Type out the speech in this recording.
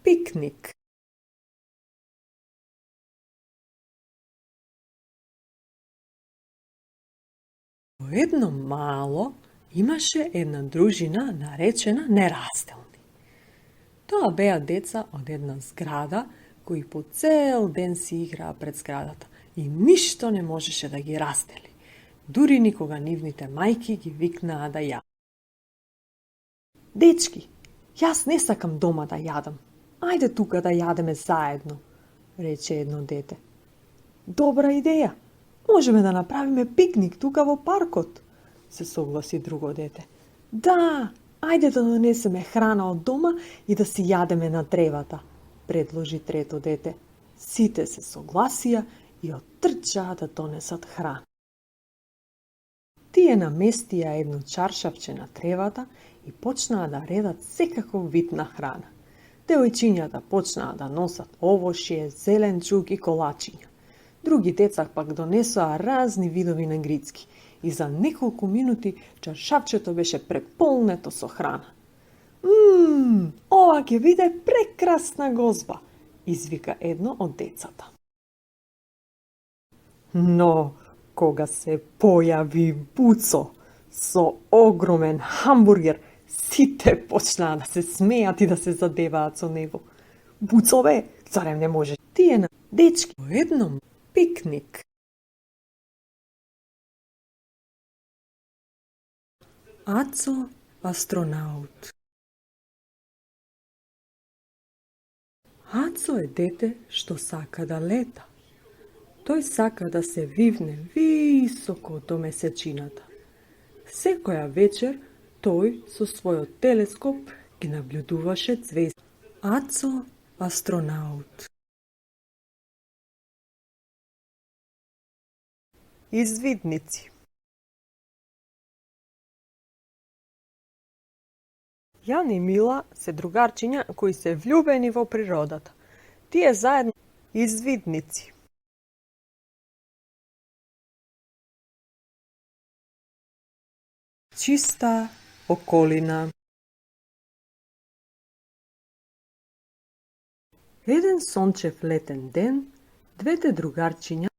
пикник. Во едно мало имаше една дружина наречена Нерастелни. Тоа беа деца од една зграда кои по цел ден си играа пред зградата и ништо не можеше да ги растели. Дури никога нивните мајки ги викнаа да ја. Дечки, јас не сакам дома да јадам. Ајде тука да јадеме заедно, рече едно дете. Добра идеја. Можеме да направиме пикник тука во паркот, се согласи друго дете. Да, ајде да донесеме храна од дома и да си јадеме на древата, предложи трето дете. Сите се согласија и оттрчаа да донесат храна. Тие наместија едно чаршапче на тревата и почнаа да редат секаков вид на храна. Девојчињата почнаа да носат овошје, зеленчук и колачиња. Други деца пак донесоа разни видови на грицки и за неколку минути чаршапчето беше преполнето со храна. Ова ќе биде прекрасна гозба, извика едно од децата. Но, кога се појави Буцо со огромен хамбургер, сите почнаа да се смеат и да се задеваат со него. Буцове, зарем не може? Тие на дечки во едном пикник. Ацо астронаут. Ацо е дете што сака да лета. Тој сака да се вивне високо до месечината. Секоја вечер тој со својот телескоп ги наблюдуваше ѕвезди. Ацо астронаут. Извидници. Јан и Мила се другарчиња кои се влюбени во природата. Тие заедно извидници. Чиста околина. Еден сончев летен ден, двете другарчиња